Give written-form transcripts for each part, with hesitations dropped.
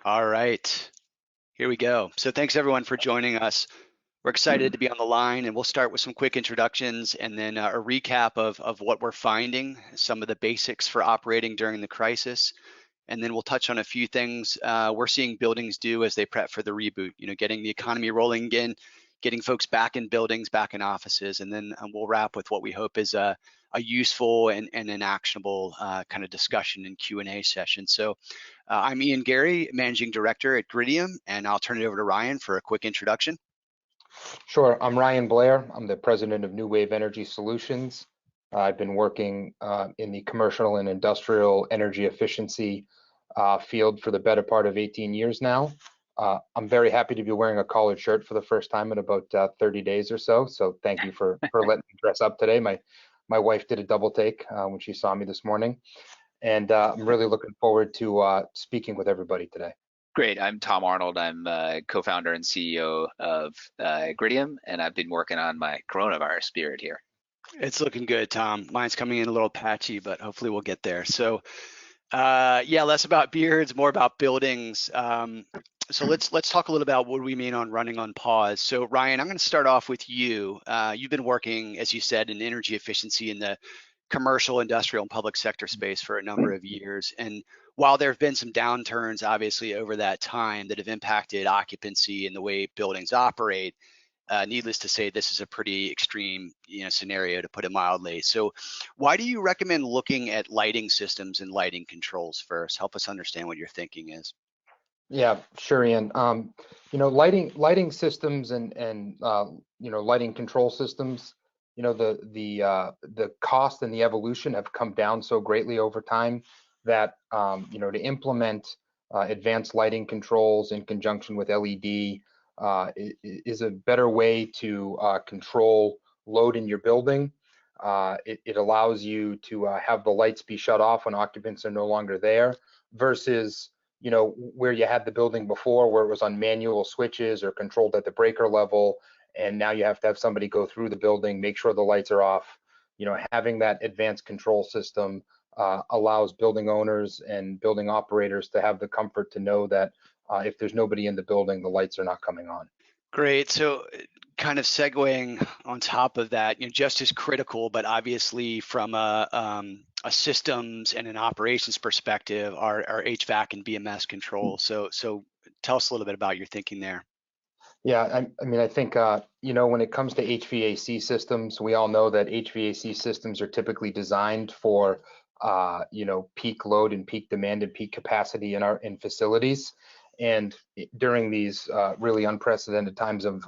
All right, here we go. So thanks everyone for joining us. We're excited to be on the line, and we'll start with some quick introductions and then a recap of what we're finding, some of the basics for operating during the crisis, and then we'll touch on a few things we're seeing buildings do as they prep for the reboot. Getting the economy rolling again, getting folks back in buildings, back in offices, and then we'll wrap with what we hope is a useful and an actionable kind of discussion and Q&A session. So I'm Ian Guerry, Managing Director at Gridium, and I'll turn it over to Ryan for a quick introduction. Sure. I'm Ryan Blair. I'm the president of Nuwave Energy Solutions. I've been working in the commercial and industrial energy efficiency field for the better part of 18 years now. I'm very happy to be wearing a collared shirt for the first time in about 30 days or so. So thank you for letting me dress up today. My wife did a double take when she saw me this morning, and I'm really looking forward to speaking with everybody today. Great. I'm Tom Arnold. I'm co-founder and CEO of Gridium, and I've been working on my coronavirus spirit here. It's looking good, Tom. Mine's coming in a little patchy, but hopefully we'll get there. So, yeah, less about beards, more about buildings. So let's talk a little about what we mean on running on pause. So, Ryan, I'm going to start off with you. You've been working, as you said, in energy efficiency in the commercial, industrial, and public sector space for a number of years. And while there have been some downturns, obviously, over that time that have impacted occupancy and the way buildings operate, needless to say, this is a pretty extreme, scenario, to put it mildly. So why do you recommend looking at lighting systems and lighting controls first? Help us understand what your thinking is. Yeah, sure, Ian. Lighting systems and lighting control systems, the cost and the evolution have come down so greatly over time that to implement advanced lighting controls in conjunction with LED is a better way to control load in your building. It allows you to have the lights be shut off when occupants are no longer there versus where you had the building before where it was on manual switches or controlled at the breaker level, and now you have to have somebody go through the building, make sure the lights are off. Having that advanced control system allows building owners and building operators to have the comfort to know that if there's nobody in the building, the lights are not coming on. Great. So kind of segueing on top of that, just as critical, but obviously from a systems and an operations perspective, are HVAC and BMS control. So tell us a little bit about your thinking there. Yeah, I think, when it comes to HVAC systems, we all know that HVAC systems are typically designed for, peak load and peak demand and peak capacity in facilities. And during these really unprecedented times of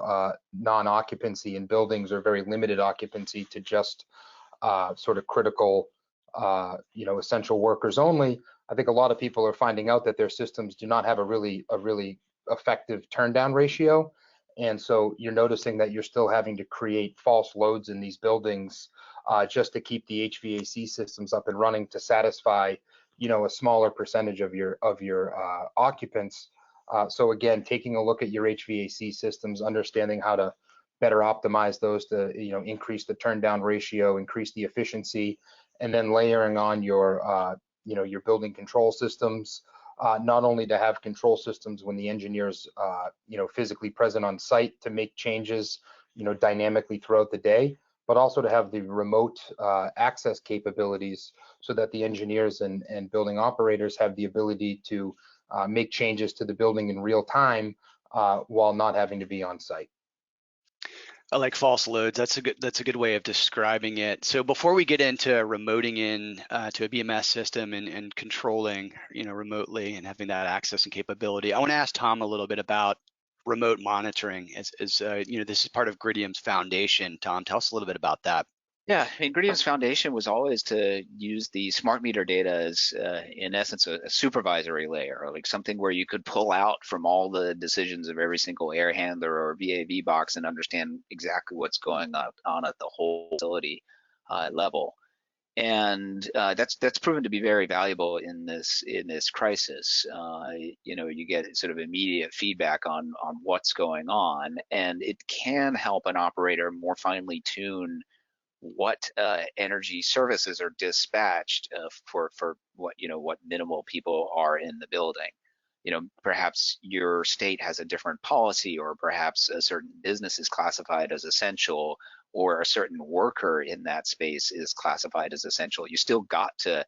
non-occupancy in buildings or very limited occupancy to just sort of critical, essential workers only, I think a lot of people are finding out that their systems do not have a really effective turn down ratio. And so you're noticing that you're still having to create false loads in these buildings just to keep the HVAC systems up and running to satisfy, a smaller percentage of your occupants. So again, taking a look at your HVAC systems, understanding how to better optimize those to, increase the turn down ratio, increase the efficiency, and then layering on your, your building control systems. Not only to have control systems when the engineer's, physically present on site to make changes, dynamically throughout the day, but also to have the remote access capabilities so that the engineers and building operators have the ability to make changes to the building in real time while not having to be on site. I like false loads. That's a good way of describing it. So before we get into remoting in to a BMS system and controlling, remotely and having that access and capability, I want to ask Tom a little bit about remote monitoring. As this is part of Gridium's foundation. Tom, tell us a little bit about that. Yeah, Gridium's foundation was always to use the smart meter data as, in essence, a supervisory layer, like something where you could pull out from all the decisions of every single air handler or VAV box and understand exactly what's going on at the whole facility level. And that's proven to be very valuable in this crisis. You get sort of immediate feedback on what's going on, and it can help an operator more finely tune what energy services are dispatched for what minimal people are in the building. perhaps your state has a different policy, or perhaps a certain business is classified as essential, or a certain worker in that space is classified as essential. You still got to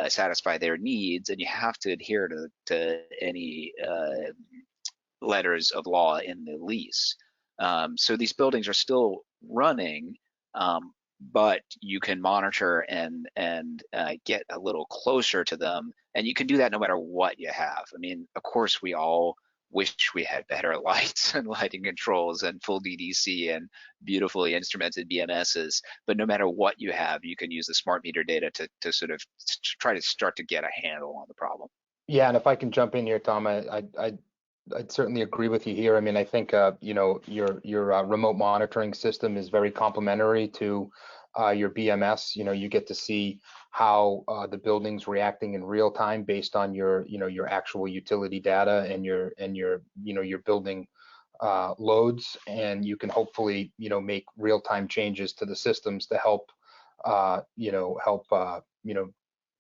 satisfy their needs, and you have to adhere to any letters of law in the lease. So these buildings are still running, but you can monitor and get a little closer to them, and you can do that no matter what you have. I mean, of course, we all wish we had better lights and lighting controls and full DDC and beautifully instrumented BMSs, but no matter what you have, you can use the smart meter data to sort of try to start to get a handle on the problem. Yeah, and if I can jump in here, Tom, I'd certainly agree with you here. I mean, I think your remote monitoring system is very complementary to your BMS. You get to see how the building's reacting in real time based on your actual utility data and your building loads, and you can hopefully make real time changes to the systems to help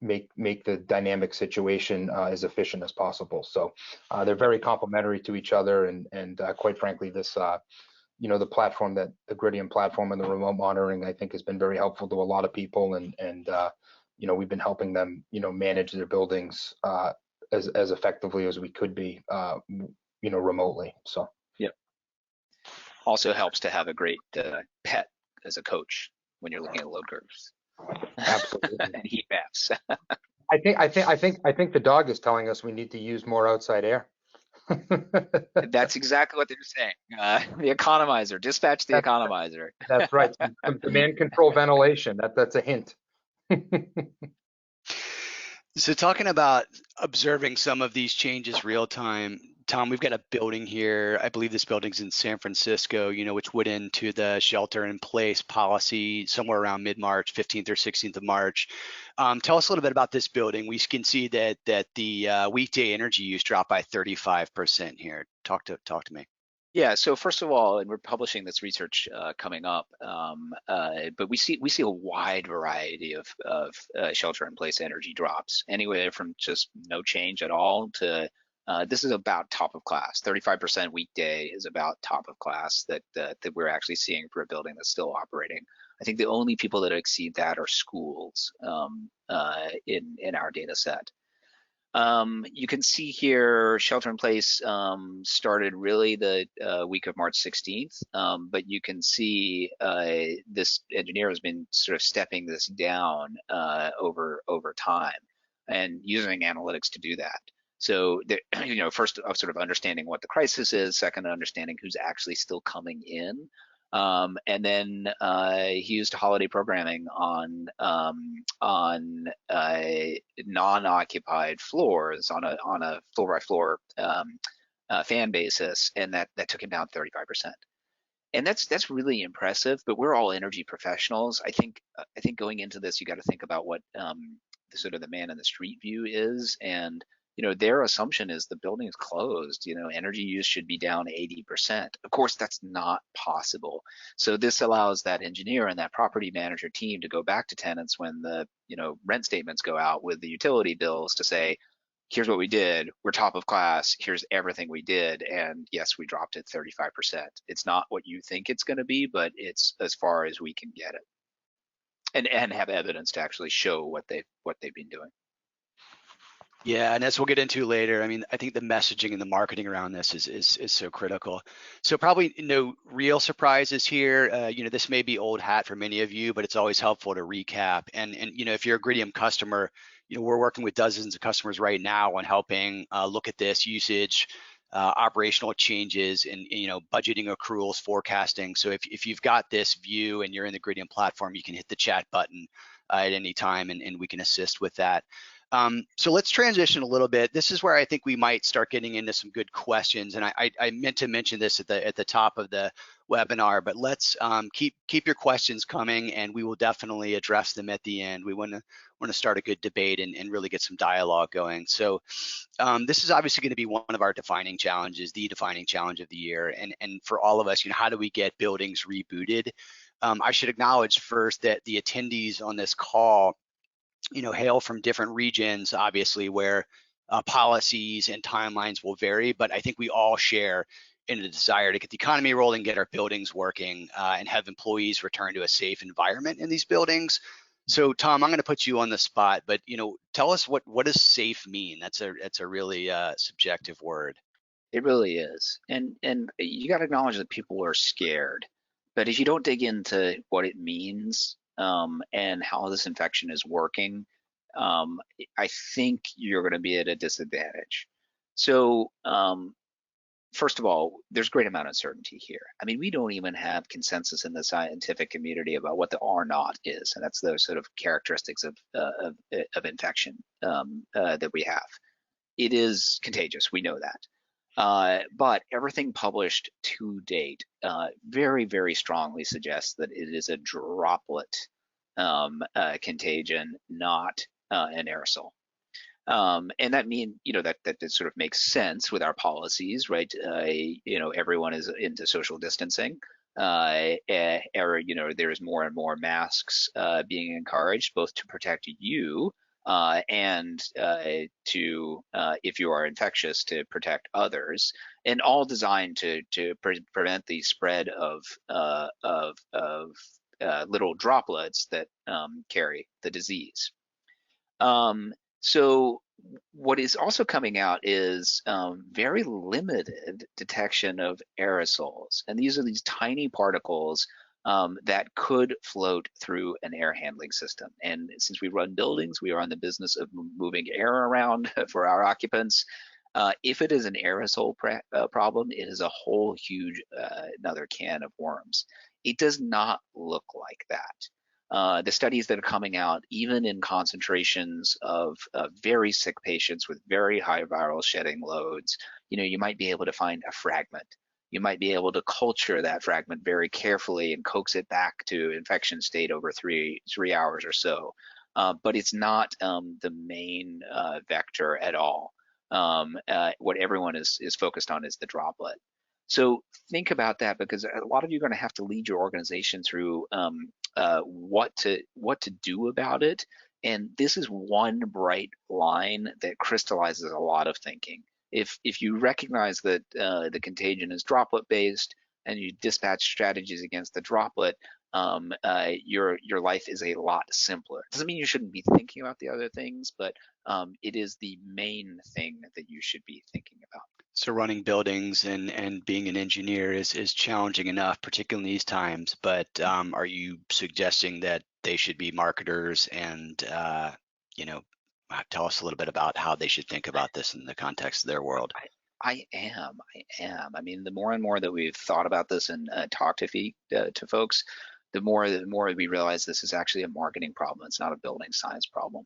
make the dynamic situation as efficient as possible. So they're very complementary to each other, and quite frankly, this the platform, that the Gridium platform and the remote monitoring, I think, has been very helpful to a lot of people, and we've been helping them manage their buildings as effectively as we could be remotely. So yep. Also helps to have a great pet as a coach when you're looking at load curves. Absolutely. And heat maps. I think the dog is telling us we need to use more outside air. That's exactly what they're saying. The economizer, dispatch the economizer. That's right. Some demand control ventilation. That's a hint. So talking about observing some of these changes real time, Tom, we've got a building here. I believe this building's in San Francisco, which went into the shelter in place policy somewhere around mid-March, 15th or 16th of March. Tell us a little bit about this building. We can see that the weekday energy use dropped by 35% here. Talk to me. Yeah, so first of all, and we're publishing this research coming up, but we see a wide variety of shelter-in-place energy drops, anywhere from just no change at all to this is about top of class. 35% weekday is about top of class that we're actually seeing for a building that's still operating. I think the only people that exceed that are schools in our data set. You can see here shelter in place started really the week of March 16th, but you can see this engineer has been sort of stepping this down over time and using analytics to do that. So, first sort of understanding what the crisis is, second understanding who's actually still coming in. And then he used holiday programming on non-occupied floors on a floor by floor fan basis, and that took him down 35%. And that's really impressive. But we're all energy professionals. I think going into this, you got to think about what the sort of the man in the street view is, and their assumption is the building is closed. Energy use should be down 80%. Of course, that's not possible. So this allows that engineer and that property manager team to go back to tenants when the rent statements go out with the utility bills to say, here's what we did. We're top of class. Here's everything we did. And yes, we dropped it 35%. It's not what you think it's going to be, but it's as far as we can get it, and have evidence to actually show what they've been doing. Yeah, and as we'll get into later, I mean, I think the messaging and the marketing around this is so critical. So probably no real surprises here. This may be old hat for many of you, but it's always helpful to recap. And if you're a Gridium customer, we're working with dozens of customers right now on helping look at this usage, operational changes, and budgeting, accruals, forecasting. So if you've got this view and you're in the Gridium platform, you can hit the chat button at any time, and we can assist with that. So let's transition a little bit. This is where I think we might start getting into some good questions, and I meant to mention this at the top of the webinar, but let's keep your questions coming, and we will definitely address them at the end. We want to start a good debate and really get some dialogue going. So this is obviously going to be one of our defining challenges, the defining challenge of the year, and for all of us, how do we get buildings rebooted? I should acknowledge first that the attendees on this call hail from different regions, obviously, where policies and timelines will vary, but I think we all share in a desire to get the economy rolling, get our buildings working, and have employees return to a safe environment in these buildings. So Tom, I'm going to put you on the spot, but tell us what does safe mean? That's a really subjective word. It really is, and you got to acknowledge that people are scared. But if you don't dig into what it means and how this infection is working, I think you're going to be at a disadvantage. So first of all, there's great amount of uncertainty here. I mean, we don't even have consensus in the scientific community about what the R naught is, and that's those sort of characteristics of infection that we have. It is contagious, we know that. But everything published to date very, very strongly suggests that it is a droplet contagion, not an aerosol. And that means, that sort of makes sense with our policies, right? Everyone is into social distancing. There's more and more masks being encouraged, both to protect you and to, if you are infectious, to protect others, and all designed to prevent the spread of little droplets that carry the disease. So what is also coming out is very limited detection of aerosols, and these are these tiny particles that could float through an air handling system. And since we run buildings, we are in the business of moving air around for our occupants. If it is an aerosol problem, it is a whole huge another can of worms. It does not look like that. The studies that are coming out, even in concentrations of very sick patients with very high viral shedding loads, you might be able to find a fragment. You might be able to culture that fragment very carefully and coax it back to infection state over three hours or so. But it's not the main vector at all. What everyone is focused on is the droplet. So think about that, because a lot of you are going to have to lead your organization through what to do about it. And this is one bright line that crystallizes a lot of thinking. If you recognize that the contagion is droplet based and you dispatch strategies against the droplet, your life is a lot simpler. Doesn't mean you shouldn't be thinking about the other things, but it is the main thing that you should be thinking about. So running buildings and being an engineer is challenging enough, particularly in these times. But are you suggesting that they should be marketers and tell us a little bit about how they should think about this in the context of their world? I am. I mean, the more and more that we've thought about this and talked to folks, the more we realize this is actually a marketing problem. It's not a building science problem.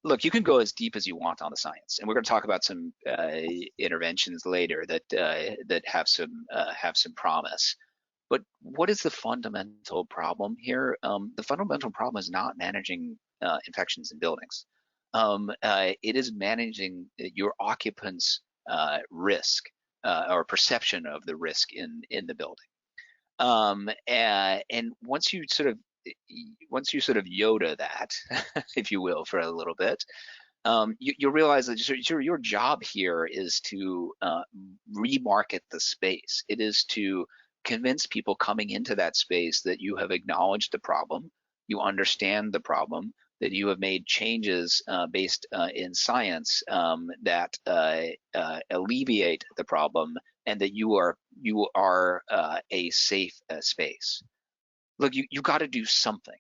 Look, you can go as deep as you want on the science, and we're going to talk about some interventions later that have some promise. But what is the fundamental problem here? The fundamental problem is not managing infections in buildings. It is managing your occupants' risk or perception of the risk in the building. And once you sort of Yoda that, if you will, for a little bit, you'll realize that your job here is to remarket the space. It is to convince people coming into that space that you have acknowledged the problem, you understand the problem, that you have made changes based in science that alleviate the problem, and that you are a safe space. Look, you got to do something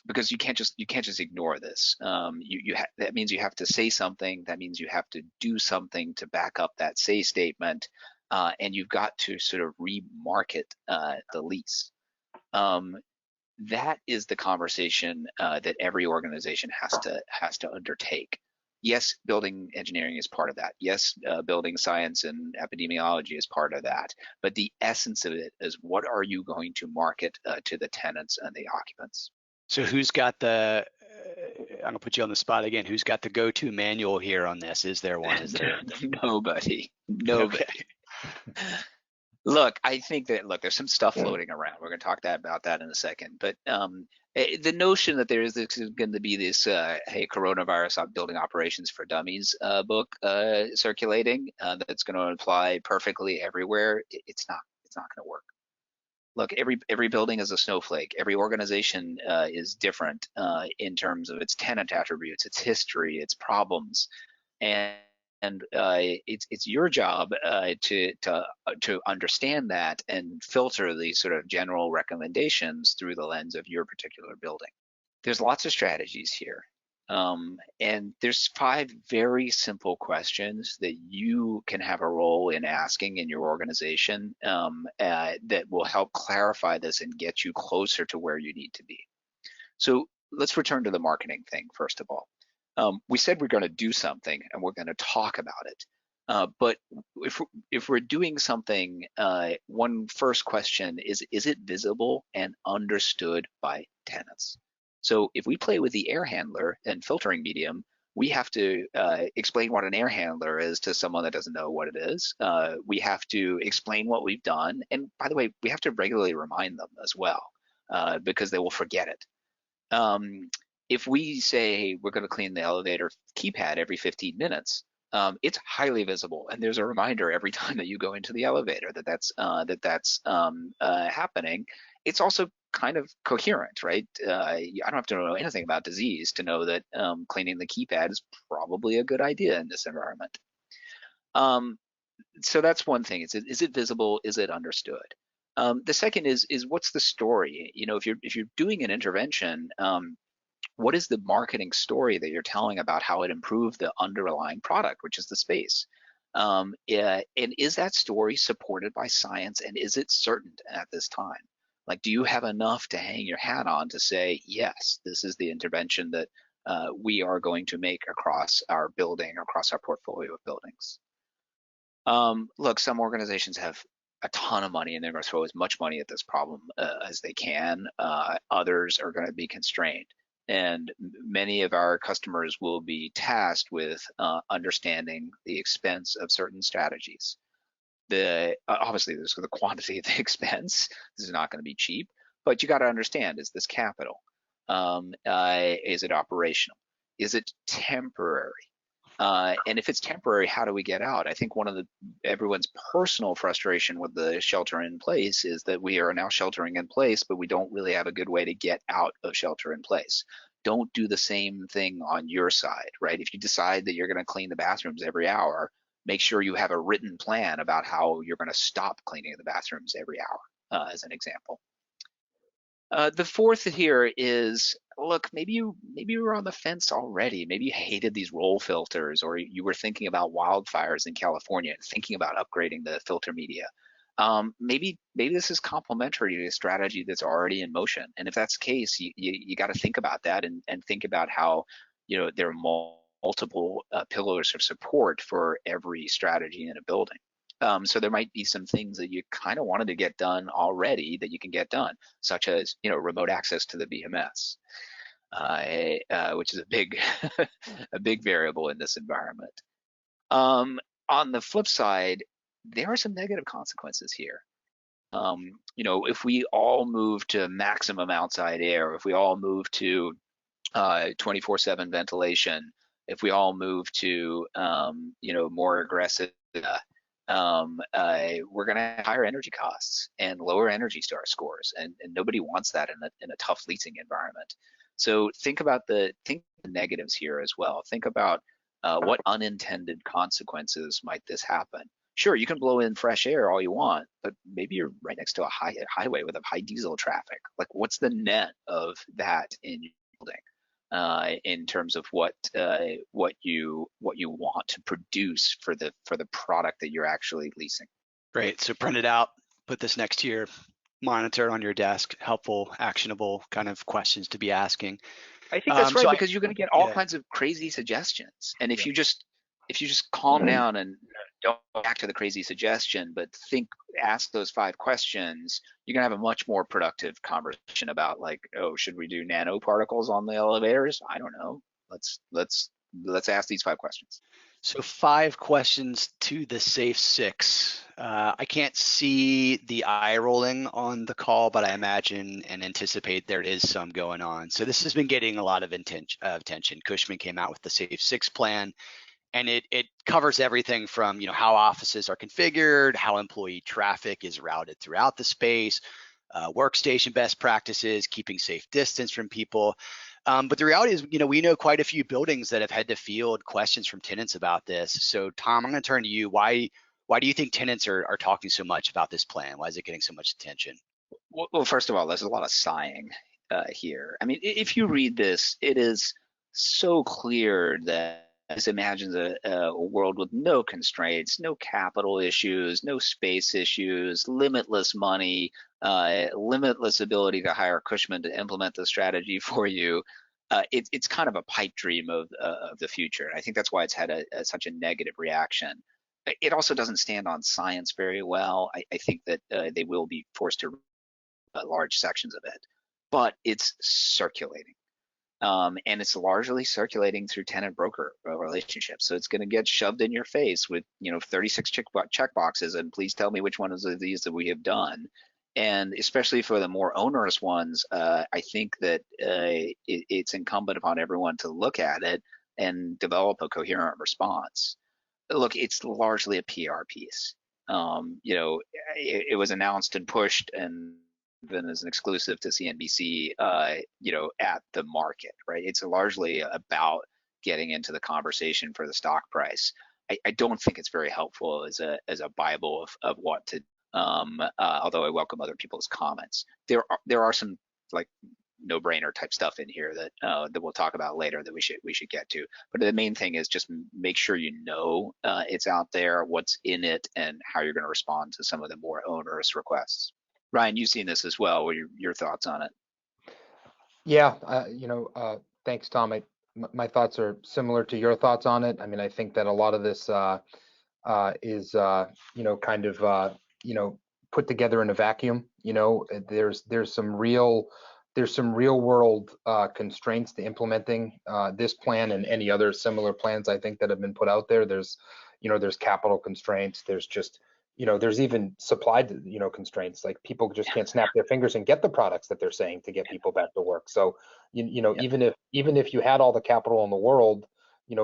because you can't just ignore this. That means you have to say something. That means you have to do something to back up that say statement, and you've got to sort of remarket the lease. That is the conversation that every organization has to undertake. Yes, building engineering is part of that. Yes, building science and epidemiology is part of that. But the essence of it is, what are you going to market to the tenants and the occupants? So who's got the, I'm going to put you on the spot again, who's got the Goto Manual here on this? Is there one? Is there? Nobody. Okay. Look, I think that, there's some stuff floating around. We're going to talk about that in a second. But The notion that there is going to be this hey, coronavirus building operations for dummies book circulating that's going to apply perfectly everywhere, it's not going to work. Look, every building is a snowflake. Every organization is different in terms of its tenant attributes, its history, its problems, and it's your job to understand that and filter these sort of general recommendations through the lens of your particular building. There's lots of strategies here. And there's 5 very simple questions that you can have a role in asking in your organization that will help clarify this and get you closer to where you need to be. So let's return to the marketing thing first of all. We said we're going to do something and we're going to talk about it. But if we're doing something, one first question is it visible and understood by tenants? So if we play with the air handler and filtering medium, we have to explain what an air handler is to someone that doesn't know what it is. We have to explain what we've done. And by the way, we have to regularly remind them as well because they will forget it. If we say we're going to clean the elevator keypad every 15 minutes, it's highly visible, and there's a reminder every time that you go into the elevator that that's happening. It's also kind of coherent, right? I don't have to know anything about disease to know that cleaning the keypad is probably a good idea in this environment. So that's one thing. Is it visible? Is it understood? The second is what's the story? You know, if you're doing an intervention, what is the marketing story that you're telling about how it improved the underlying product, which is the space? And is that story supported by science, and is it certain at this time? Like, do you have enough to hang your hat on to say, yes, this is the intervention that we are going to make across our building, across our portfolio of buildings? Look, some organizations have a ton of money and they're going to throw as much money at this problem as they can. Others are going to be constrained. And many of our customers will be tasked with understanding the expense of certain strategies. Obviously, there's the quantity of the expense. This is not going to be cheap, but you got to understand: is this capital? Is it operational? Is it temporary? And if it's temporary, how do we get out? I think one of everyone's personal frustration with the shelter in place is that we are now sheltering in place, but we don't really have a good way to get out of shelter in place. Don't do the same thing on your side, right? If you decide that you're going to clean the bathrooms every hour, make sure you have a written plan about how you're going to stop cleaning the bathrooms every hour, as an example. The fourth here is, look, maybe you were on the fence already. Maybe you hated these roll filters, or you were thinking about wildfires in California and thinking about upgrading the filter media. Maybe this is complementary to a strategy that's already in motion. And if that's the case, you got to think about that and think about how, you know, there are multiple pillars of support for every strategy in a building. So there might be some things that you kind of wanted to get done already that you can get done, such as, you know, remote access to the BMS, which is a big a big variable in this environment. On the flip side, there are some negative consequences here. You know, if we all move to maximum outside air, if we all move to 24/7 ventilation, if we all move to you know, more aggressive we're going to have higher energy costs and lower Energy Star scores, and nobody wants that in a tough leasing environment. So think about the negatives here as well. Think about what unintended consequences might this happen. Sure, you can blow in fresh air all you want, but maybe you're right next to a highway with a high diesel traffic. Like, what's the net of that in your building? In terms of what you want to produce for the product that you're actually leasing. Great. So print it out, put this next to your monitor on your desk. Helpful, actionable kind of questions to be asking. I think that's right, because you're going to get all kinds of crazy suggestions, and if you just calm down and don't go back to the crazy suggestion, but ask those 5 questions, you're gonna have a much more productive conversation about, like, oh, should we do nanoparticles on the elevators? I don't know. Let's ask these 5 questions. So 5 questions to the safe 6. I can't see the eye rolling on the call, but I imagine and anticipate there is some going on. So this has been getting a lot of attention. Cushman came out with the Safe 6 plan, and it covers everything from how offices are configured, how employee traffic is routed throughout the space, workstation best practices, keeping safe distance from people. But the reality is, we know quite a few buildings that have had to field questions from tenants about this. So Tom, I'm going to turn to you. Why do you think tenants are talking so much about this plan? Why is it getting so much attention? Well, first of all, there's a lot of sighing here. I mean, if you read this, it is so clear that this imagines a world with no constraints, no capital issues, no space issues, limitless money, limitless ability to hire Cushman to implement the strategy for you. It's kind of a pipe dream of the future. And I think that's why it's had such a negative reaction. It also doesn't stand on science very well. I think that they will be forced to large sections of it, but it's circulating. And it's largely circulating through tenant broker relationships. So it's going to get shoved in your face with 36 check boxes, and please tell me which one of these that we have done. And especially for the more onerous ones, I think that it's incumbent upon everyone to look at it and develop a coherent response. Look, it's largely a PR piece. It was announced and pushed and then as an exclusive to CNBC, at the market, right? It's largely about getting into the conversation for the stock price. I don't think it's very helpful as a Bible of what to. Although I welcome other people's comments. There are some like no-brainer type stuff in here that we'll talk about later that we should get to. But the main thing is just make sure it's out there, what's in it, and how you're going to respond to some of the more onerous requests. Ryan, you've seen this as well. What are your thoughts on it? Yeah, thanks, Tom. My thoughts are similar to your thoughts on it. I mean, I think that a lot of this is kind of put together in a vacuum. There's some real world constraints to implementing this plan and any other similar plans I think that have been put out there. There's capital constraints. There's just there's even supply constraints, like people just can't snap their fingers and get the products that they're saying to get people back to work. So even if you had all the capital in the world,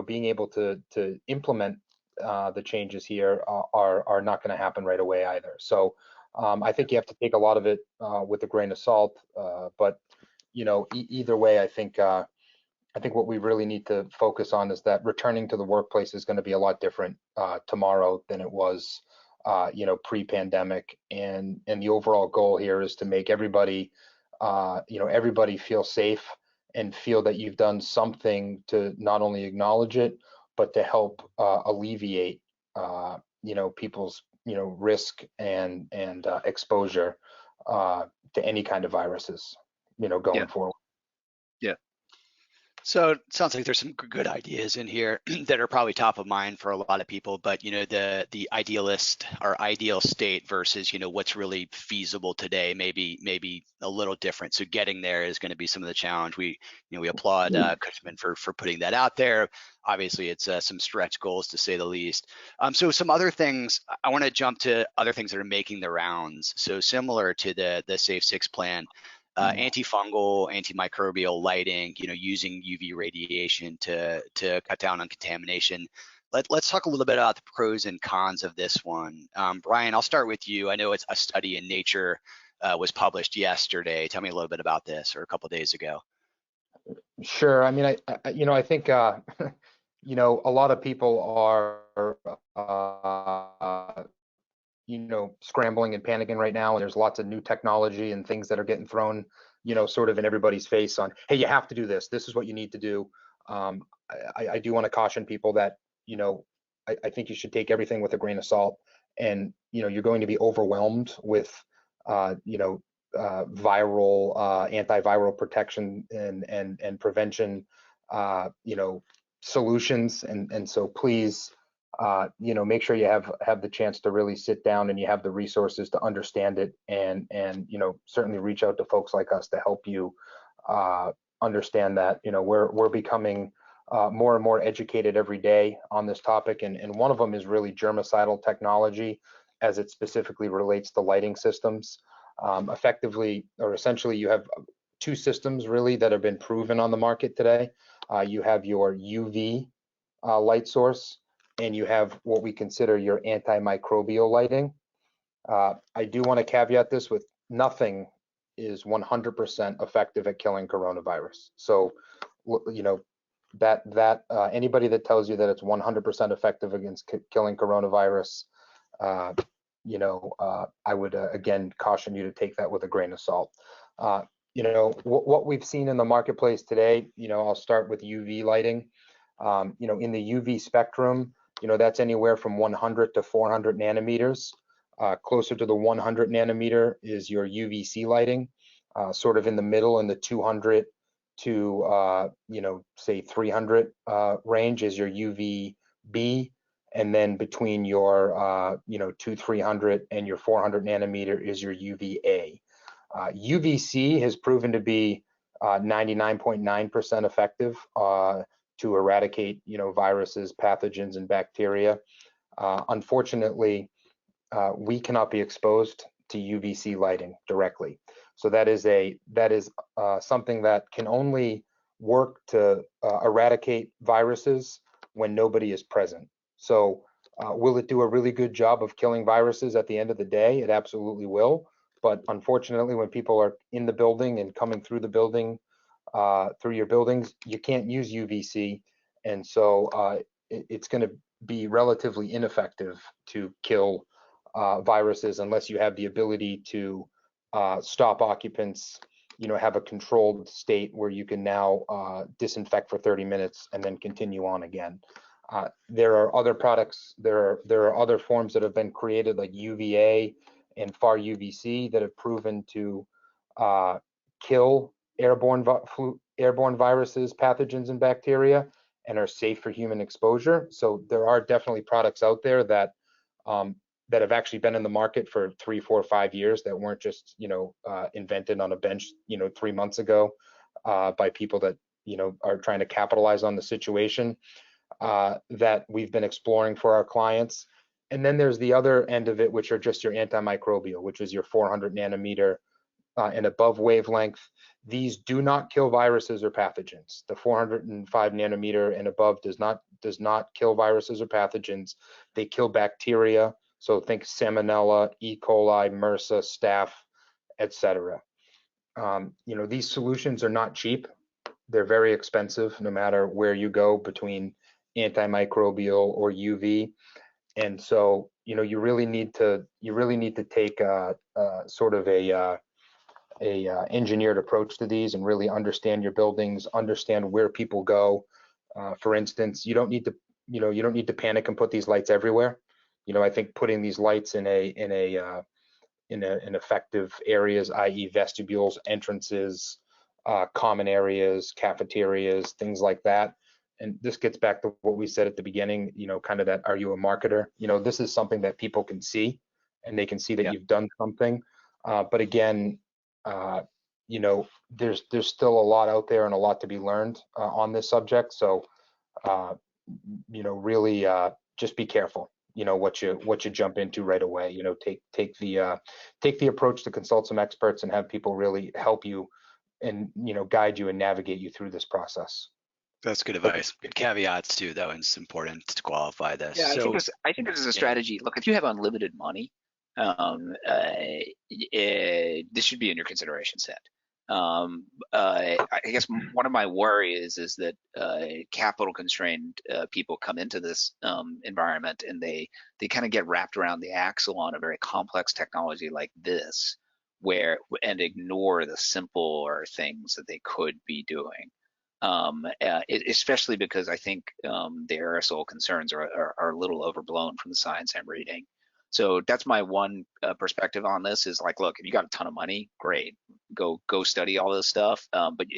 being able to implement the changes here are not going to happen right away either. So I think you have to take a lot of it with a grain of salt, but either way, I think what we really need to focus on is that returning to the workplace is going to be a lot different tomorrow than it was pre-pandemic, and the overall goal here is to make everybody feel safe and feel that you've done something to not only acknowledge it, but to help alleviate people's risk and exposure to any kind of viruses going forward. Yeah. So it sounds like there's some good ideas in here that are probably top of mind for a lot of people, but the idealist or ideal state versus what's really feasible today maybe a little different. So getting there is going to be some of the challenge. We applaud Cushman for putting that out there. Obviously, it's some stretch goals to say the least. So some other things, I want to jump to other things that are making the rounds. So similar to the Safe 6 plan. Antifungal, antimicrobial lighting, using UV radiation to cut down on contamination. Let's talk a little bit about the pros and cons of this one. Brian, I'll start with you. I know it's a study in Nature was published yesterday. Tell me a little bit about this, or a couple of days ago. Sure. I mean, I think a lot of people are scrambling and panicking right now, and there's lots of new technology and things that are getting thrown, sort of in everybody's face on, hey, you have to do this. This is what you need to do. I do want to caution people that, I think you should take everything with a grain of salt, and, you're going to be overwhelmed with, viral, antiviral protection and prevention, solutions. And so please, make sure you have the chance to really sit down and you have the resources to understand it, and certainly reach out to folks like us to help you understand that. We're becoming more and more educated every day on this topic, and one of them is really germicidal technology. as it specifically relates to lighting systems. Effectively, or essentially, you have two systems really that have been proven on the market today. You have your UV light source, and you have what we consider your antimicrobial lighting. I do want to caveat this with nothing is 100% effective at killing coronavirus. So, you know, anybody that tells you that it's 100% effective against killing coronavirus, you know, I would again caution you to take that with a grain of salt. You know, what we've seen in the marketplace today, you know, I'll start with UV lighting. You know, in the UV spectrum, you know, that's anywhere from 100 to 400 nanometers. Closer to the 100 nanometer is your UVC lighting. Sort of in the middle, in the 200 to you know, say 300 range is your UVB, and then between your you know, 300 and your 400 nanometer is your UVA. UVC has proven to be 99.9% effective to eradicate, you know, viruses, pathogens, and bacteria. Unfortunately, we cannot be exposed to UVC lighting directly. So that is something that can only work to eradicate viruses when nobody is present. So will it do a really good job of killing viruses at the end of the day? It absolutely will. But unfortunately, when people are in the building and coming through the building, through your buildings, you can't use UVC. And so it's going to be relatively ineffective to kill viruses unless you have the ability to stop occupants, you know, have a controlled state where you can now disinfect for 30 minutes and then continue on again. There are other products, there are other forms that have been created like UVA and far UVC that have proven to kill airborne viruses, pathogens, and bacteria, and are safe for human exposure. So there are definitely products out there that that have actually been in the market for 3, 4, 5 years that weren't just, you know, invented on a bench, you know, 3 months ago by people that, you know, are trying to capitalize on the situation that we've been exploring for our clients. And then there's the other end of it, which are just your antimicrobial, which is your 400 nanometer and above wavelength. These do not kill viruses or pathogens. The 405 nanometer and above does not kill viruses or pathogens. They kill bacteria. So think Salmonella, E. coli, MRSA, staph, etc. You know, these solutions are not cheap. They're very expensive, no matter where you go between antimicrobial or UV. And so, you know, you really need to take sort of a engineered approach to these and really understand your buildings, understand where people go. For instance, you don't need to panic and put these lights everywhere. You know, I think putting these lights in effective areas, i.e. vestibules, entrances, common areas, cafeterias, things like that. And this gets back to what we said at the beginning, you know, kind of that, are you a marketer? You know, this is something that people can see, and they can see that you've done something. But again, you know, there's still a lot out there and a lot to be learned on this subject. So, you know, really just be careful, you know, what you jump into right away. You know, take the approach to consult some experts and have people really help you and, you know, guide you and navigate you through this process. That's good advice. Good caveats too, though, and it's important to qualify this. Yeah, So, I think this is a strategy. Look, if you have unlimited money, this should be in your consideration set. I guess one of my worries is that capital constrained people come into this environment and they kind of get wrapped around the axle on a very complex technology like this, and ignore the simpler things that they could be doing. Especially because I think the aerosol concerns are a little overblown from the science I'm reading. So that's my one perspective on this is like, look, if you got a ton of money, great, go study all this stuff. But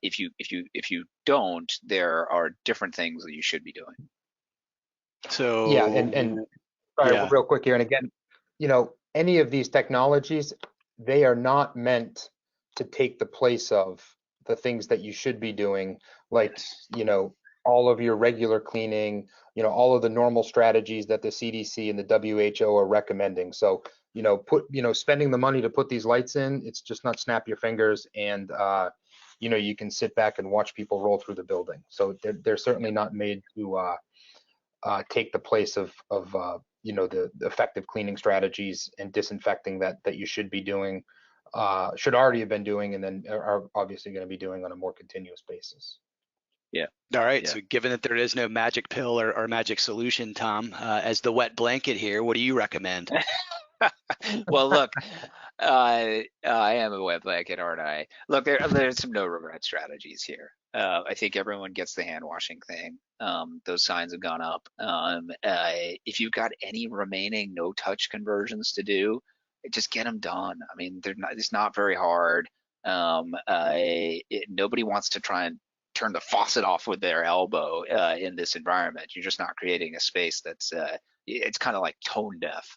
if you don't, there are different things that you should be doing. So yeah, and sorry, real quick here, and again, you know, any of these technologies, they are not meant to take the place of the things that you should be doing, like, you know, all of your regular cleaning, all of the normal strategies that the CDC and the WHO are recommending. So, spending the money to put these lights in, it's just not snap your fingers and, you can sit back and watch people roll through the building. So they're certainly not made to take the place of the effective cleaning strategies and disinfecting that you should be doing, should already have been doing, and then are obviously going to be doing on a more continuous basis. Yeah. All right. Yeah. So given that there is no magic pill or magic solution, Tom, as the wet blanket here, what do you recommend? Well, look, I am a wet blanket, aren't I? Look, there's some no regret strategies here. I think everyone gets the hand washing thing. Those signs have gone up. If you've got any remaining no touch conversions to do, just get them done. I mean, it's not very hard. Nobody wants to try and turn the faucet off with their elbow in this environment. You're just not creating a space that's it's kind of like tone deaf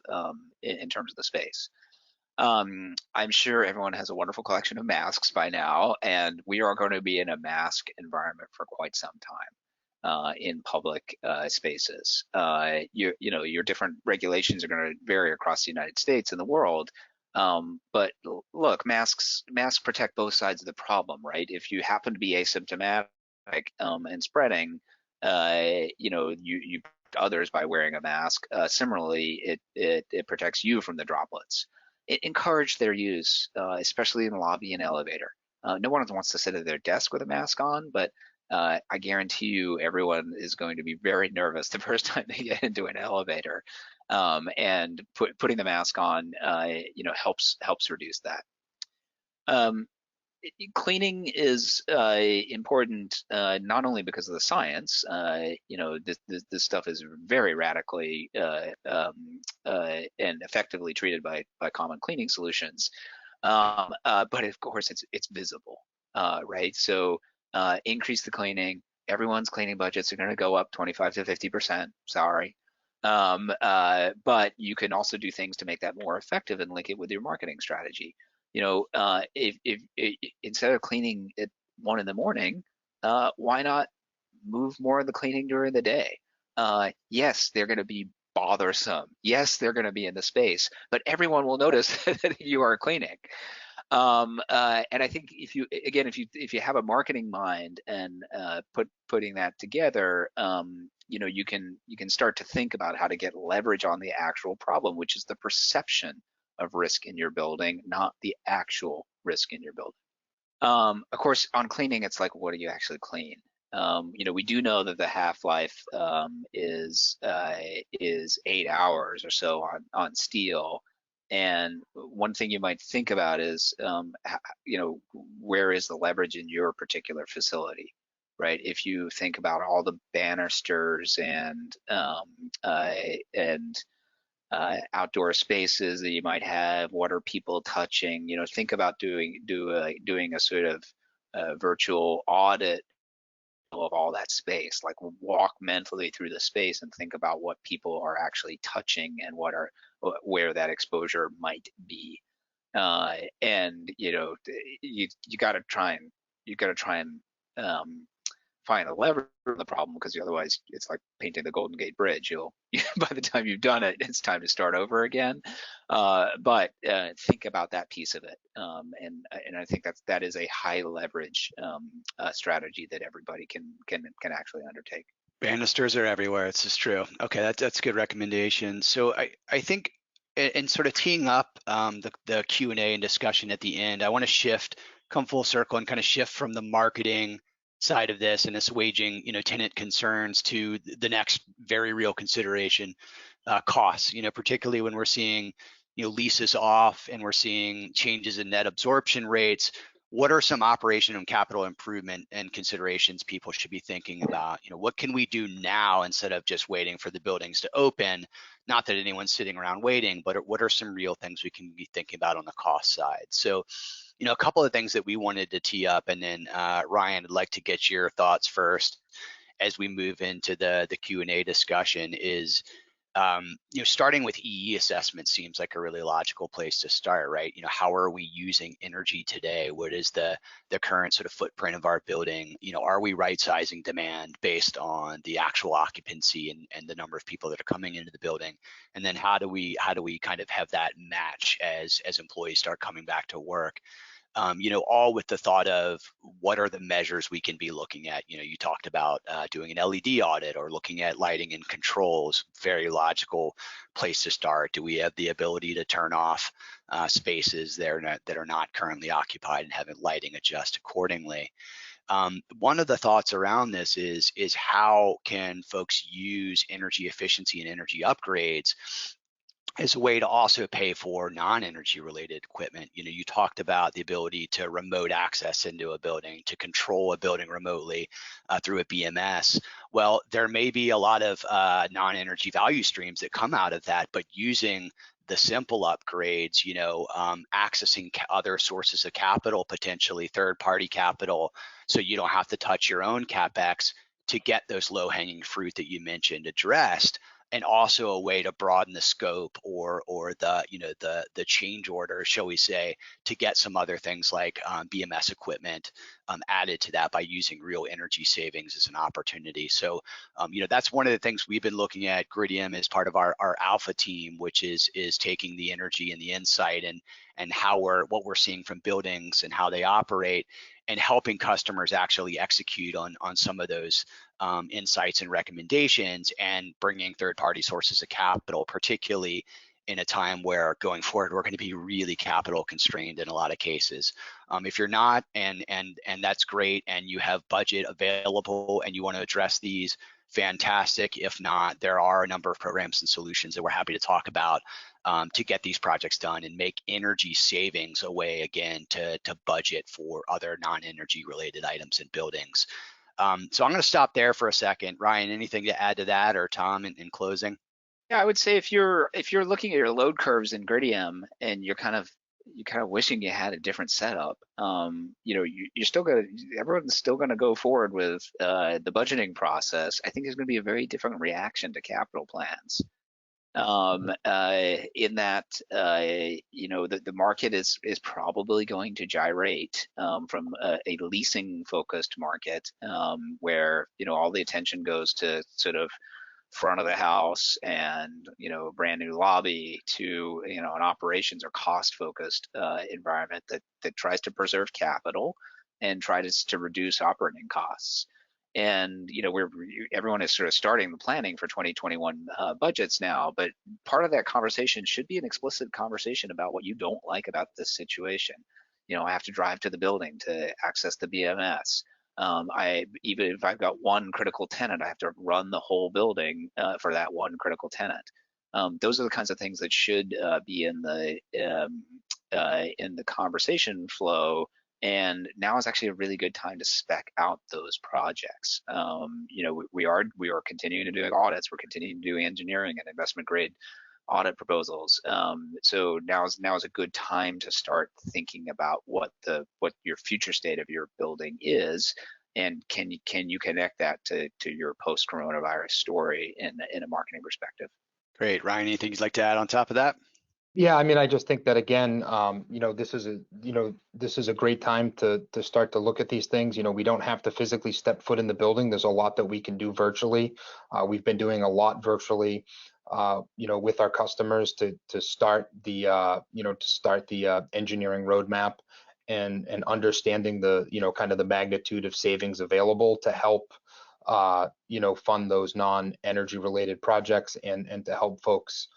in terms of the space. I'm sure everyone has a wonderful collection of masks by now, and we are going to be in a mask environment for quite some time in public spaces. Your different regulations are going to vary across the United States and the world. But look, masks protect both sides of the problem, right? If you happen to be asymptomatic and spreading, you others by wearing a mask. Similarly, it protects you from the droplets. Encourage their use, especially in the lobby and elevator. No one wants to sit at their desk with a mask on, but I guarantee you everyone is going to be very nervous the first time they get into an elevator. And putting the mask on, helps reduce that. Cleaning is important not only because of the science. This stuff is very radically and effectively treated by common cleaning solutions, but of course it's visible, right? So increase the cleaning. Everyone's cleaning budgets are going to go up 25 to 50%. Sorry. But you can also do things to make that more effective and link it with your marketing strategy. If instead of cleaning at 1 a.m, why not move more of the cleaning during the day? Yes, they're going to be bothersome. Yes, they're going to be in the space, but everyone will notice that you are cleaning. And I think if you have a marketing mind and putting that together, you can start to think about how to get leverage on the actual problem, which is the perception of risk in your building, not the actual risk in your building. Of course, on cleaning, it's like, what do you actually clean? We do know that the half-life is 8 hours or so on steel. And one thing you might think about is, where is the leverage in your particular facility, right? If you think about all the banisters and outdoor spaces that you might have, what are people touching? Think about doing a sort of virtual audit of all that space, like walk mentally through the space and think about what people are actually touching and where that exposure might be. And you got to try and find a lever in the problem, because otherwise it's like painting the Golden Gate Bridge. By the time you've done it, it's time to start over again. But think about that piece of it, and I think that is a high leverage strategy that everybody can actually undertake. Banisters are everywhere. It's just true. Okay, that's a good recommendation. So I think, in sort of teeing up the Q&A and discussion at the end, I want to come full circle and kind of shift from the marketing side of this and assuaging tenant concerns to the next very real consideration, costs. Particularly when we're seeing leases off and we're seeing changes in net absorption rates. What are some operation and capital improvement and considerations people should be thinking about? What can we do now instead of just waiting for the buildings to open? Not that anyone's sitting around waiting, but what are some real things we can be thinking about on the cost side? So, a couple of things that we wanted to tee up, and then Ryan, I'd like to get your thoughts first as we move into the Q&A discussion. Is Starting with EE assessment seems like a really logical place to start, right? How are we using energy today? What is the current sort of footprint of our building? Are we right sizing demand based on the actual occupancy and the number of people that are coming into the building? And then how do we kind of have that match as employees start coming back to work? All with the thought of what are the measures we can be looking at. You talked about doing an LED audit or looking at lighting and controls. Very logical place to start. Do we have the ability to turn off spaces that are not currently occupied and having lighting adjust accordingly? One of the thoughts around this is how can folks use energy efficiency and energy upgrades as a way to also pay for non-energy related equipment. You talked about the ability to remote access into a building, to control a building remotely through a BMS. Well, there may be a lot of non-energy value streams that come out of that, but using the simple upgrades, accessing other sources of capital, potentially third-party capital, so you don't have to touch your own CapEx to get those low-hanging fruit that you mentioned addressed, and also a way to broaden the scope or the change order, shall we say, to get some other things like BMS equipment added to that by using real energy savings as an opportunity. So that's one of the things we've been looking at Gridium as part of our alpha team, which is taking the energy and the insight and what we're seeing from buildings and how they operate, and helping customers actually execute on some of those insights and recommendations, and bringing third-party sources of capital, particularly in a time where going forward we're going to be really capital constrained in a lot of cases. If you're not, and that's great, and you have budget available and you want to address these, fantastic. If not, there are a number of programs and solutions that we're happy to talk about to get these projects done and make energy savings a way, again, to budget for other non-energy related items in buildings. So I'm going to stop there for a second. Ryan, anything to add to that, or Tom in closing? Yeah, I would say if you're looking at your load curves in Gridium and you're kind of wishing you had a different setup, you're still gonna everyone's still gonna go forward with the budgeting process. I think there's gonna be a very different reaction to capital plans. In that the market is probably going to gyrate from a leasing focused market where all the attention goes to sort of front of the house and brand new lobby, to an operations or cost focused environment that tries to preserve capital and tries to reduce operating costs. And everyone is sort of starting the planning for 2021 budgets now, but part of that conversation should be an explicit conversation about what you don't like about this situation. I have to drive to the building to access the BMS. Even if I've got one critical tenant, I have to run the whole building for that one critical tenant. Those are the kinds of things that should be in the conversation flow. And now is actually a really good time to spec out those projects. We are continuing to do audits. We're continuing to do engineering and investment grade audit proposals. So now is a good time to start thinking about what your future state of your building is, and can you connect that to your post coronavirus story in a marketing perspective. Great. Ryan, anything you'd like to add on top of that? Yeah, I mean, I just think that again, this is a great time to start to look at these things. We don't have to physically step foot in the building. There's a lot that we can do virtually. We've been doing a lot virtually, with our customers to start the engineering roadmap and understanding the kind of the magnitude of savings available to help fund those non-energy related projects and to help folks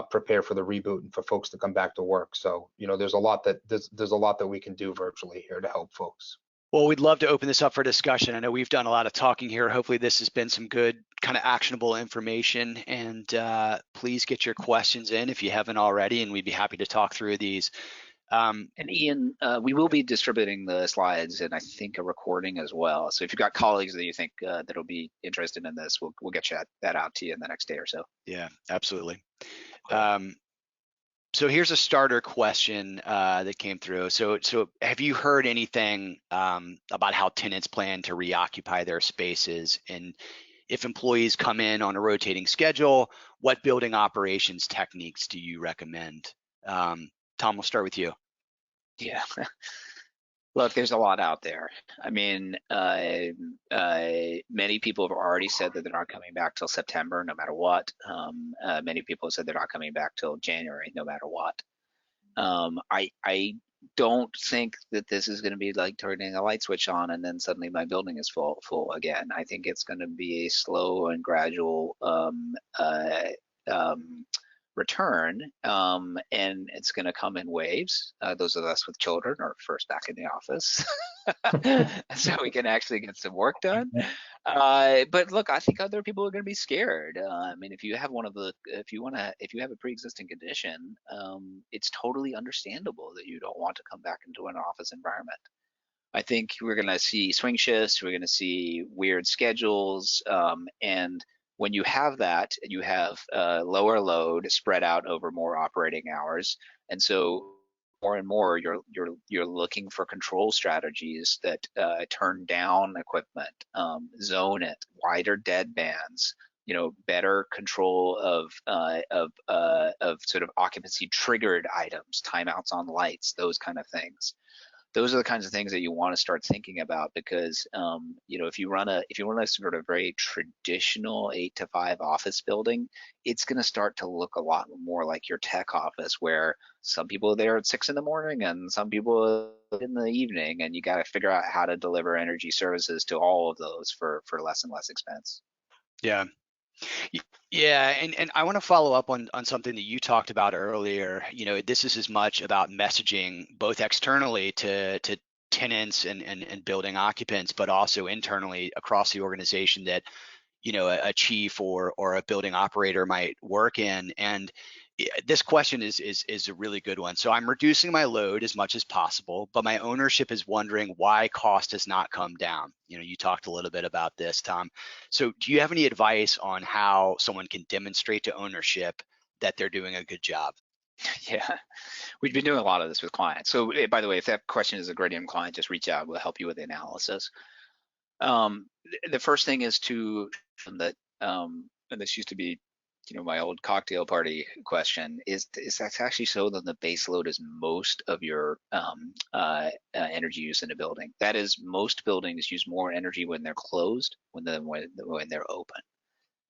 prepare for the reboot and for folks to come back to work. So, there's a lot that we can do virtually here to help folks. Well, we'd love to open this up for discussion. I know we've done a lot of talking here. Hopefully this has been some good kind of actionable information, and please get your questions in if you haven't already, and we'd be happy to talk through these. And Ian, we will be distributing the slides and I think a recording as well. So if you've got colleagues that you think that'll be interested in this, we'll get that out to you in the next day or so. Yeah, absolutely. So here's a starter question that came through. So have you heard anything about how tenants plan to reoccupy their spaces? And if employees come in on a rotating schedule, what building operations techniques do you recommend? Tom, we'll start with you. Yeah. Look, there's a lot out there. I mean, many people have already said that they're not coming back till September, no matter what. Many people have said they're not coming back till January, no matter what. I don't think that this is going to be like turning a light switch on and then suddenly my building is full again. I think it's going to be a slow and gradual return, and it's going to come in waves. Those of us with children are first back in the office, so we can actually get some work done. But look, I think other people are going to be scared. I mean, if you have if you have a pre-existing condition, it's totally understandable that you don't want to come back into an office environment. I think we're going to see swing shifts. We're going to see weird schedules, and when you have that, you have lower load spread out over more operating hours, and so more and more you're looking for control strategies that turn down equipment, zone it, wider dead bands, better control of sort of occupancy triggered items, timeouts on lights, those kind of things. Those are the kinds of things that you want to start thinking about, because if you run a sort of very traditional 8 to 5 office building, it's going to start to look a lot more like your tech office, where some people are there at 6 in the morning and some people in the evening, and you got to figure out how to deliver energy services to all of those for less and less expense. Yeah. Yeah, and I want to follow up on something that you talked about earlier. This is as much about messaging both externally to tenants and building occupants, but also internally across the organization that a chief or a building operator might work in. And this question is a really good one. So I'm reducing my load as much as possible, but my ownership is wondering why cost has not come down. You talked a little bit about this, Tom. So do you have any advice on how someone can demonstrate to ownership that they're doing a good job? Yeah, we've been doing a lot of this with clients. So by the way, if that question is a Gridium client, just reach out. We'll help you with the analysis. The first thing is to that, and this used to be, my old cocktail party question, is that's actually so that the base load is most of your energy use in a building. That is, most buildings use more energy when they're closed when they're open.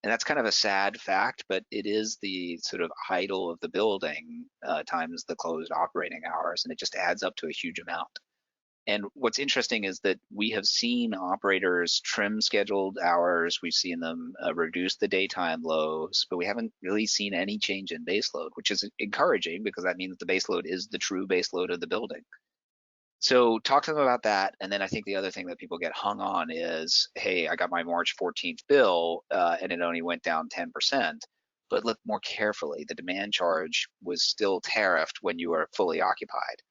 And that's kind of a sad fact, but it is the sort of idle of the building times the closed operating hours, and it just adds up to a huge amount. And what's interesting is that we have seen operators trim scheduled hours. We've seen them reduce the daytime lows, but we haven't really seen any change in baseload, which is encouraging, because that means the baseload is the true baseload of the building. So talk to them about that. And then I think the other thing that people get hung on is, hey, I got my March 14th bill and it only went down 10%. But look more carefully. The demand charge was still tariffed when you were fully occupied.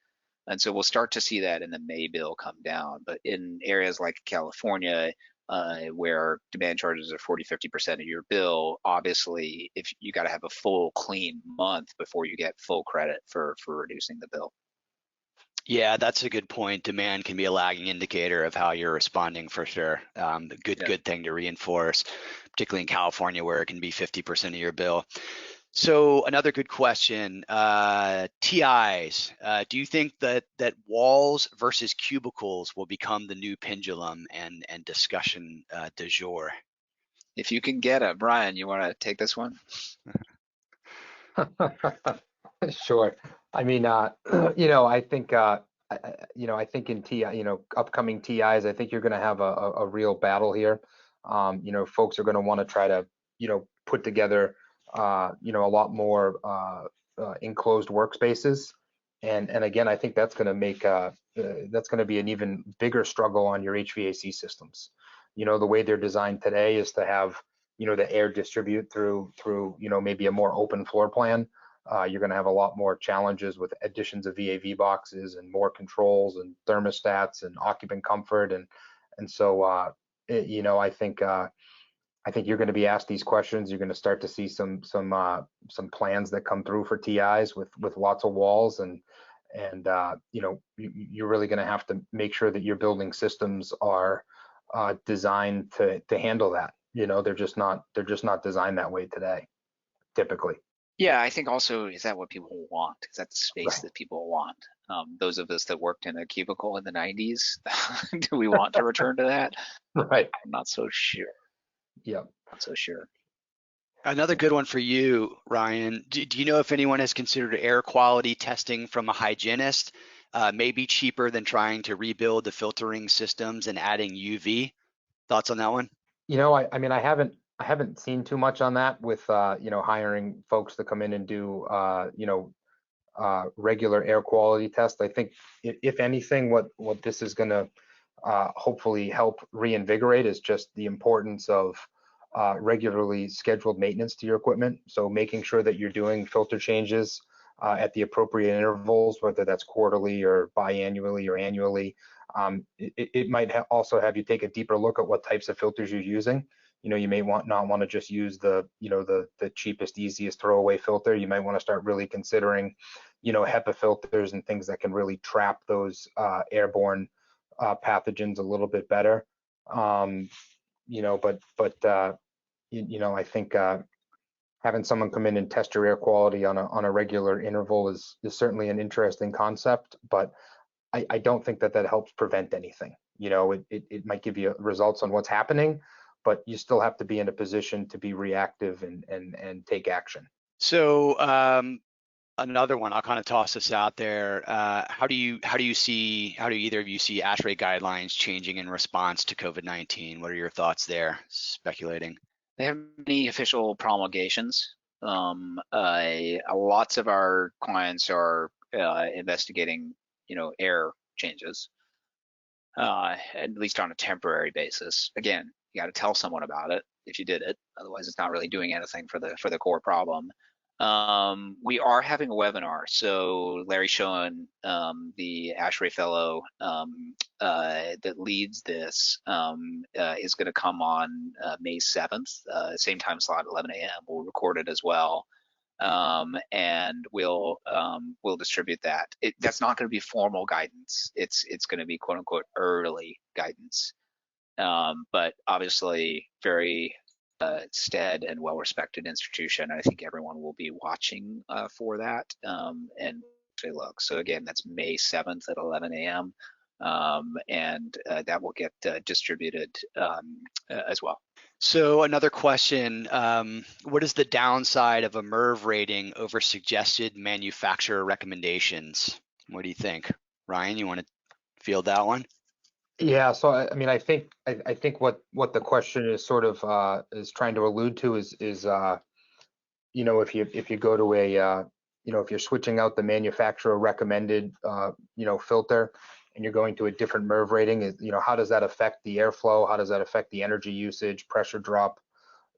And so we'll start to see that in the May bill come down. But in areas like California, where demand charges are 40–50% of your bill, obviously, if you got to have a full clean month before you get full credit for reducing the bill. Yeah, that's a good point. Demand can be a lagging indicator of how you're responding, for sure. Good thing to reinforce, particularly in California, where it can be 50% of your bill. So another good question, TIs. Do you think that walls versus cubicles will become the new pendulum and discussion du jour? If you can get it, Brian, you want to take this one? Sure. I mean, I think, I think in TI, upcoming TIs, I think you're going to have a real battle here. Folks are going to want to try to, put together, a lot more enclosed workspaces. And again, I think that's going to make, that's going to be an even bigger struggle on your HVAC systems. The way they're designed today is to have, the air distribute through, maybe a more open floor plan. You're going to have a lot more challenges with additions of VAV boxes and more controls and thermostats and occupant comfort, and so I think you're going to be asked these questions. You're going to start to see some plans that come through for TIs with lots of walls, and you're really going to have to make sure that your building systems are designed to handle that. You know, they're just not designed that way today, typically. Yeah, I think also, is that what people want? Is that the space Right. that people want? Those of us that worked in a cubicle in the 90s, do we want to return to that? Right. I'm not so sure. Yeah. Not so sure. Another good one for you, Ryan. Do you know if anyone has considered air quality testing from a hygienist? Maybe cheaper than trying to rebuild the filtering systems and adding UV. Thoughts on that one? You know, I mean, I haven't seen too much on that with you know, hiring folks to come in and do you know, regular air quality tests. I think if anything, what this is going to hopefully help reinvigorate is just the importance of regularly scheduled maintenance to your equipment. So making sure that you're doing filter changes at the appropriate intervals, whether that's quarterly or biannually or annually. It might also have you take a deeper look at what types of filters you're using. You know, you may not want to just use the, you know, the cheapest, easiest throwaway filter. You might want to start really considering, you know, HEPA filters and things that can really trap those airborne pathogens a little bit better. You know, but you know, I think having someone come in and test your air quality on a regular interval is certainly an interesting concept, but I don't think that helps prevent anything. You know, it might give you results on what's happening, but you still have to be in a position to be reactive and take action. So another one, I'll kind of toss this out there. How do either of you see ASHRAE guidelines changing in response to COVID-19? What are your thoughts there? Speculating. They have many official promulgations. Lots of our clients are investigating, you know, air changes, at least on a temporary basis. Again, you got to tell someone about it if you did it. Otherwise, it's not really doing anything for the core problem. We are having a webinar. So Larry Schoen, the ASHRAE fellow that leads this, is going to come on May 7th, same time slot, 11 a.m. We'll record it as well. And we'll distribute that. That's not going to be formal guidance. It's going to be quote unquote early guidance, but obviously very stead and well-respected institution. I think everyone will be watching for that and look. So again, that's May 7th at 11 a.m. And that will get distributed as well. So another question, what is the downside of a Merv rating over suggested manufacturer recommendations? What do you think? Ryan, you want to field that one? Yeah, so I mean, I think what the question is sort of is trying to allude to is you know, if you go to a you know, if you're switching out the manufacturer recommended you know, filter and you're going to a different Merv rating, you know, how does that affect the airflow? How does that affect the energy usage, pressure drop,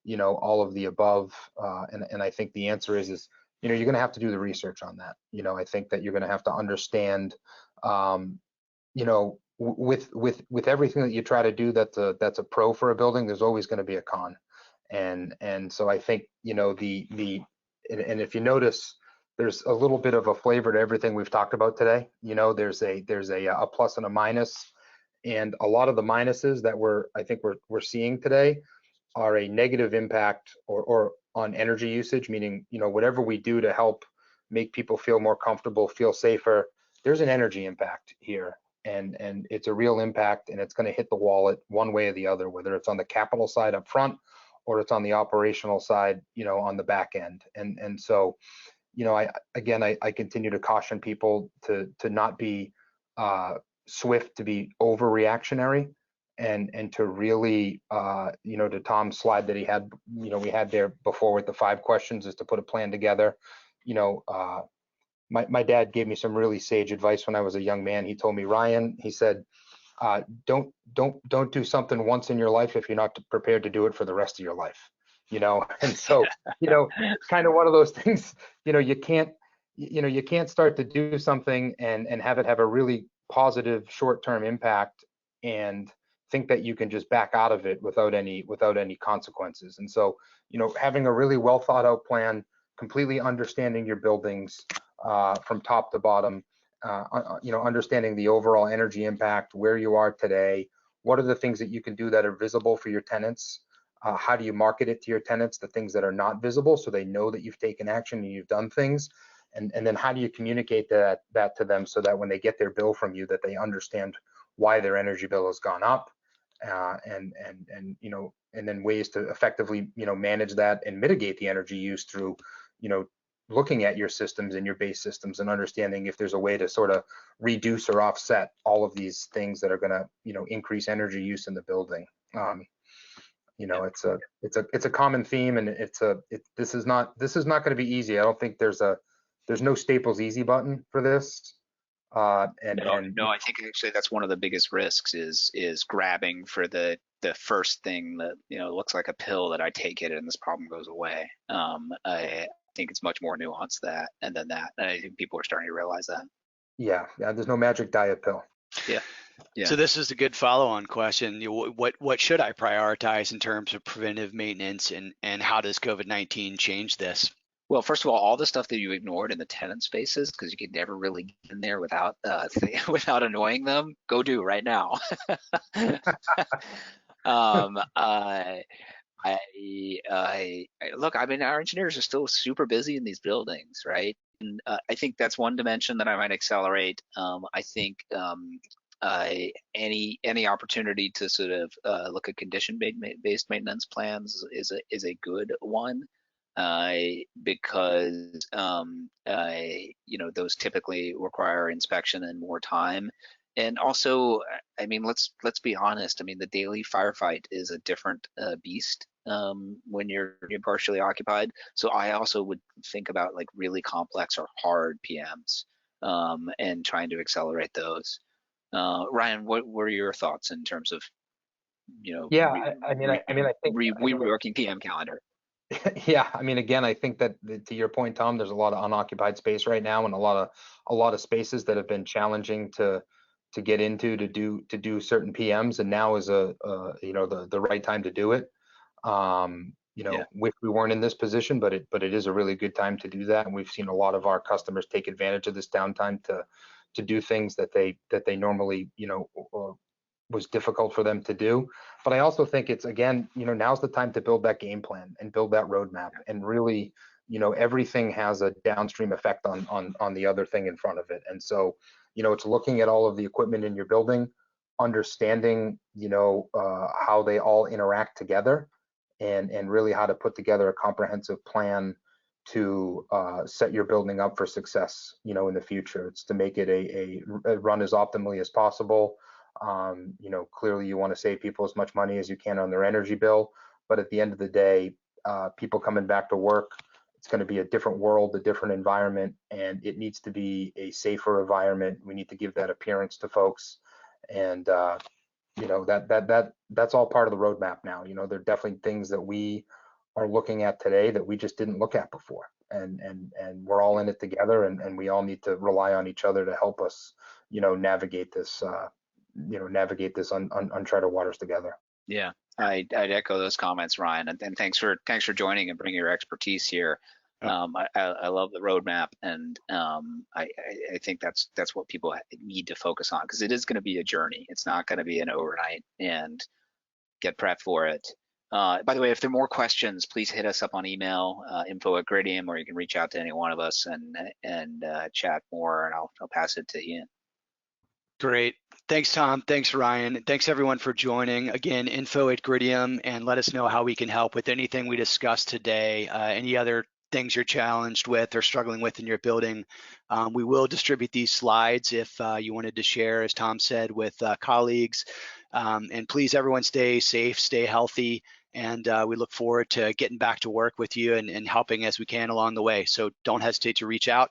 you know, all of the above? And I think the answer is you know, you're going to have to do the research on that. You know, I think that you're going to have to understand you know, with everything that you try to do that's a pro for a building, there's always going to be a con. And so I think, you know, and if you notice, there's a little bit of a flavor to everything we've talked about today. You know, there's a plus and a minus, and a lot of the minuses that I think we're seeing today are a negative impact or on energy usage, meaning, you know, whatever we do to help make people feel more comfortable, feel safer, there's an energy impact here. And it's a real impact, and it's going to hit the wallet one way or the other, whether it's on the capital side up front or it's on the operational side, you know, on the back end. And so, you know, I continue to caution people to not be swift to be overreactionary, and to really, you know, to Tom's slide that he had, you know, we had there before with the 5 questions, is to put a plan together. You know, my dad gave me some really sage advice when I was a young man. He told me, Ryan, he said, don't do something once in your life if you're not prepared to do it for the rest of your life. You know, and so, you know, it's kind of one of those things, you know, you can't start to do something and have it have a really positive short-term impact and think that you can just back out of it without any consequences. And so, you know, having a really well thought out plan, completely understanding your buildings from top to bottom, you know, understanding the overall energy impact, where you are today, what are the things that you can do that are visible for your tenants, How do you market it to your tenants, the things that are not visible, so they know that you've taken action and you've done things? And then how do you communicate that to them so that when they get their bill from you, that they understand why their energy bill has gone up, and then ways to effectively, manage that and mitigate the energy use through, looking at your systems and your base systems and understanding if there's a way to sort of reduce or offset all of these things that are going to, increase energy use in the building. It's a common theme, and this is not going to be easy. I don't think there's no Staples easy button for this. No, I think actually that's one of the biggest risks is grabbing for the first thing that looks like a pill that I take it and this problem goes away. I think it's much more nuanced than that, and I think people are starting to realize that. Yeah, there's no magic diet pill. Yeah. So this is a good follow-on question. What should I prioritize in terms of preventive maintenance, and how does COVID-19 change this? Well, first of all the stuff that you ignored in the tenant spaces, because you could never really get in there without without annoying them, go do right now. Look, I mean, our engineers are still super busy in these buildings, right? And I think that's one dimension that I might accelerate. I think any opportunity to sort of look at condition-based maintenance plans is a good one, because those typically require inspection and more time. And also, I mean, let's be honest. I mean, the daily firefight is a different beast when you're partially occupied. So I also would think about like really complex or hard PMs and trying to accelerate those. Ryan, what were your thoughts in terms of I think reworking PM calendar? Yeah, I mean, again, I think that to your point, Tom, there's a lot of unoccupied space right now, and a lot of spaces that have been challenging to get into to do certain PMs, and now is the right time to do it. Wish we weren't in this position, but it is a really good time to do that, and we've seen a lot of our customers take advantage of this downtime to do things that they normally was difficult for them to do. But I also think it's, again, now's the time to build that game plan and build that roadmap, and really, everything has a downstream effect on the other thing in front of it. And so, it's looking at all of the equipment in your building, understanding, how they all interact together, and really how to put together a comprehensive plan to set your building up for success, in the future. It's to make it a run as optimally as possible. Clearly you want to save people as much money as you can on their energy bill, but at the end of the day, people coming back to work, it's going to be a different world, a different environment, and it needs to be a safer environment. We need to give that appearance to folks, and that's all part of the roadmap now. There are definitely things that we are looking at today that we just didn't look at before, and we're all in it together, and we all need to rely on each other to help us, navigate this uncharted waters together. Yeah, I'd echo those comments, Ryan, and thanks for joining and bringing your expertise here. I love the roadmap, and I think that's what people need to focus on, because it is going to be a journey. It's not going to be an overnight, and get prepped for it. By the way, if there are more questions, please hit us up on email, info@Gridium, or you can reach out to any one of us and chat more, and I'll pass it to Ian. Great. Thanks, Tom. Thanks, Ryan. Thanks, everyone, for joining. Again, info@Gridium, and let us know how we can help with anything we discussed today, any other things you're challenged with or struggling with in your building. We will distribute these slides if you wanted to share, as Tom said, with colleagues. And please, everyone, stay safe, stay healthy, and we look forward to getting back to work with you and helping as we can along the way. So don't hesitate to reach out.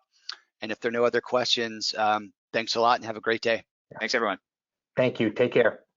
And if there are no other questions, thanks a lot and have a great day. Thanks, everyone. Thank you. Take care.